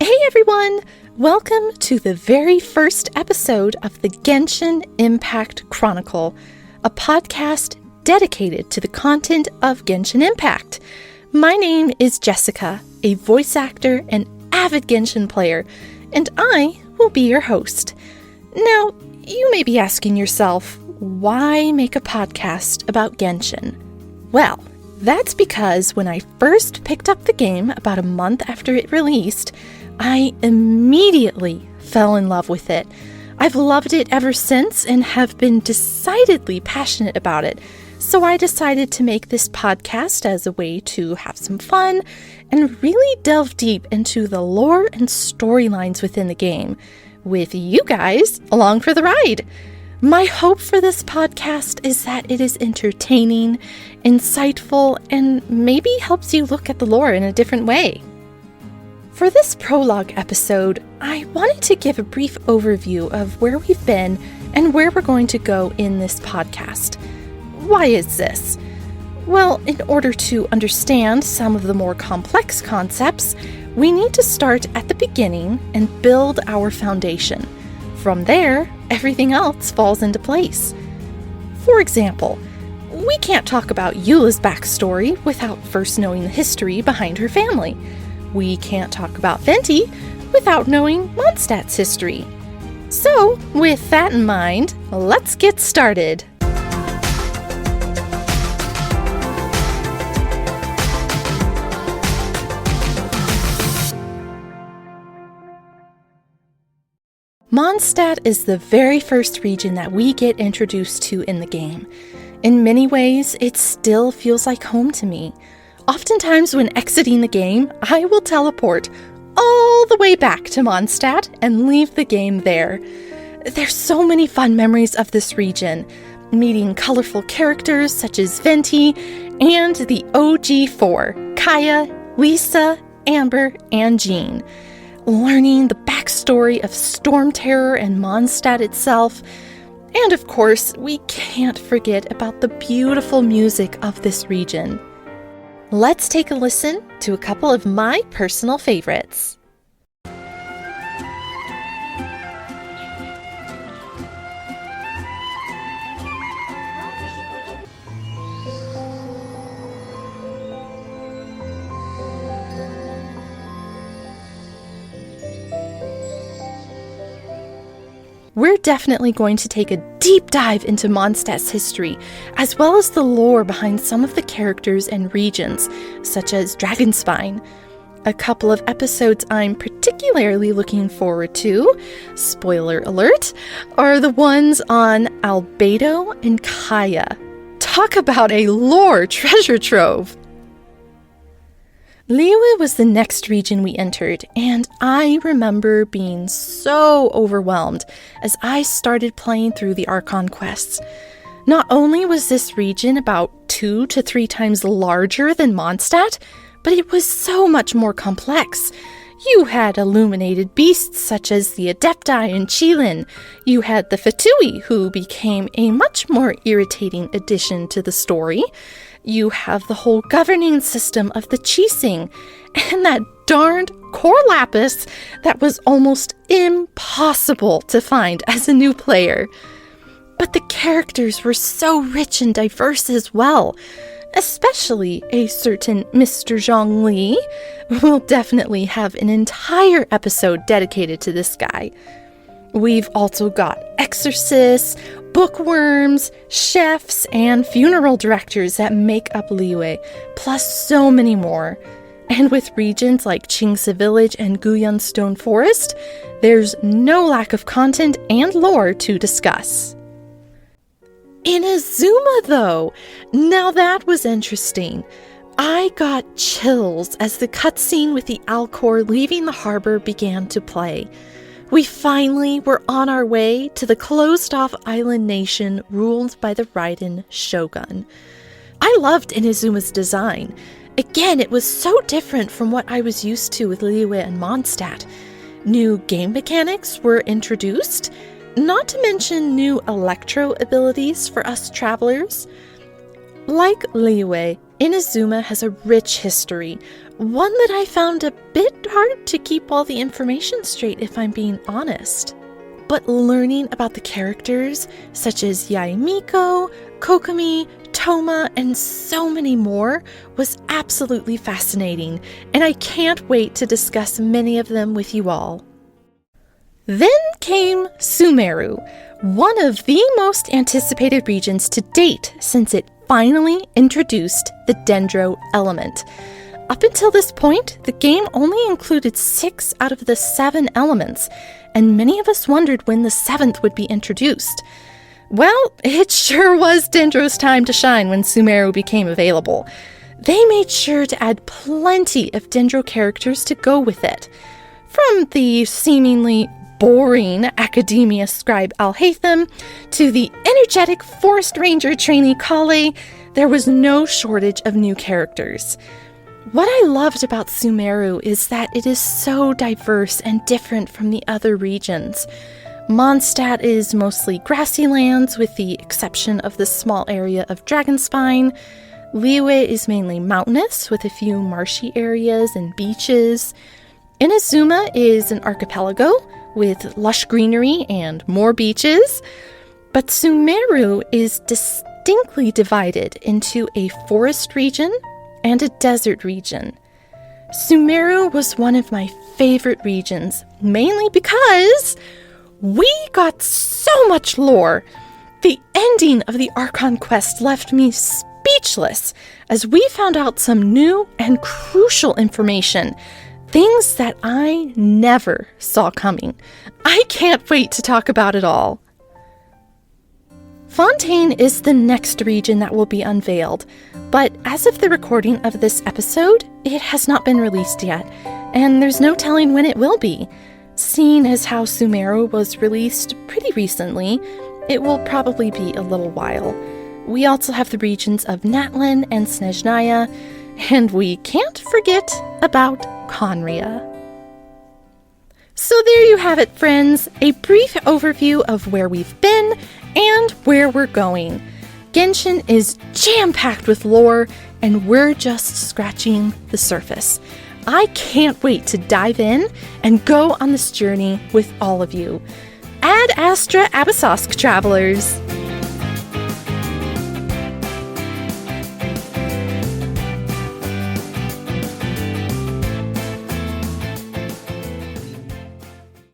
Hey everyone! Welcome to the very first episode of the Genshin Impact Chronicle, a podcast dedicated to the content of Genshin Impact. My name is Jessica, a voice actor and avid Genshin player, and I will be your host. Now, you may be asking yourself, why make a podcast about Genshin? Well, that's because when I first picked up the game about a month after it released, I immediately fell in love with it. I've loved it ever since and have been decidedly passionate about it. So I decided to make this podcast as a way to have some fun and really delve deep into the lore and storylines within the game, with you guys along for the ride. My hope for this podcast is that it is entertaining, insightful, and maybe helps you look at the lore in a different way. For this prologue episode, I wanted to give a brief overview of where we've been and where we're going to go in this podcast. Why is this? Well, in order to understand some of the more complex concepts, we need to start at the beginning and build our foundation. From there, everything else falls into place. For example, we can't talk about Eula's backstory without first knowing the history behind her family. We can't talk about Venti without knowing Mondstadt's history. So, with that in mind, let's get started. Mondstadt is the very first region that we get introduced to in the game. In many ways, it still feels like home to me. Oftentimes when exiting the game, I will teleport all the way back to Mondstadt and leave the game there. There's so many fun memories of this region, meeting colorful characters such as Venti and the OG4, Kaya, Lisa, Amber, and Jean. Learning the backstory of Storm Terror and Mondstadt itself. And of course, we can't forget about the beautiful music of this region. Let's take a listen to a couple of my personal favorites. We're definitely going to take a deep dive into Mondstadt's history, as well as the lore behind some of the characters and regions, such as Dragonspine. A couple of episodes I'm particularly looking forward to, spoiler alert, are the ones on Albedo and Kaya. Talk about a lore treasure trove! Liyue was the next region we entered, and I remember being so overwhelmed as I started playing through the Archon quests. Not only was this region about 2 to 3 times larger than Mondstadt, but it was so much more complex. You had illuminated beasts such as the Adepti and Qilin. You had the Fatui, who became a much more irritating addition to the story. You have the whole governing system of the Qixing, and that darned core lapis that was almost impossible to find as a new player. But the characters were so rich and diverse as well, especially a certain Mr. Zhongli. We'll definitely have an entire episode dedicated to this guy. We've also got exorcists, bookworms, chefs, and funeral directors that make up Liyue, plus so many more. And with regions like Qingce Village and Guyan Stone Forest, there's no lack of content and lore to discuss. Inazuma, though, now that was interesting. I got chills as the cutscene with the Alcor leaving the harbor began to play. We finally were on our way to the closed-off island nation ruled by the Raiden Shogun. I loved Inazuma's design. Again, it was so different from what I was used to with Liyue and Mondstadt. New game mechanics were introduced, not to mention new electro abilities for us travelers. Like Liyue, Inazuma has a rich history, One that I found a bit hard to keep all the information straight, if I'm being honest. But learning about the characters, such as Yaemiko, Kokomi, Toma, and so many more, was absolutely fascinating, and I can't wait to discuss many of them with you all. Then came Sumeru, one of the most anticipated regions to date since it finally introduced the Dendro element. Up until this point, the game only included 6 out of the 7 elements, and many of us wondered when the 7th would be introduced. Well, it sure was Dendro's time to shine when Sumeru became available. They made sure to add plenty of Dendro characters to go with it. From the seemingly boring Academia scribe Alhaitham to the energetic Forest Ranger trainee Kale, there was no shortage of new characters. What I loved about Sumeru is that it is so diverse and different from the other regions. Mondstadt is mostly grassy lands with the exception of the small area of Dragonspine. Liyue is mainly mountainous with a few marshy areas and beaches. Inazuma is an archipelago with lush greenery and more beaches. But Sumeru is distinctly divided into a forest region and a desert region. Sumeru was one of my favorite regions, mainly because we got so much lore. The ending of the Archon quest left me speechless as we found out some new and crucial information, things that I never saw coming. I can't wait to talk about it all. Fontaine is the next region that will be unveiled, but as of the recording of this episode, it has not been released yet, and there's no telling when it will be. Seeing as how Sumeru was released pretty recently, it will probably be a little while. We also have the regions of Natlin and Snezhnaya, and we can't forget about Conria. So there you have it, friends, a brief overview of where we've been and where we're going. Genshin is jam-packed with lore, and we're just scratching the surface. I can't wait to dive in and go on this journey with all of you. Ad Astra Abyssosque, travelers!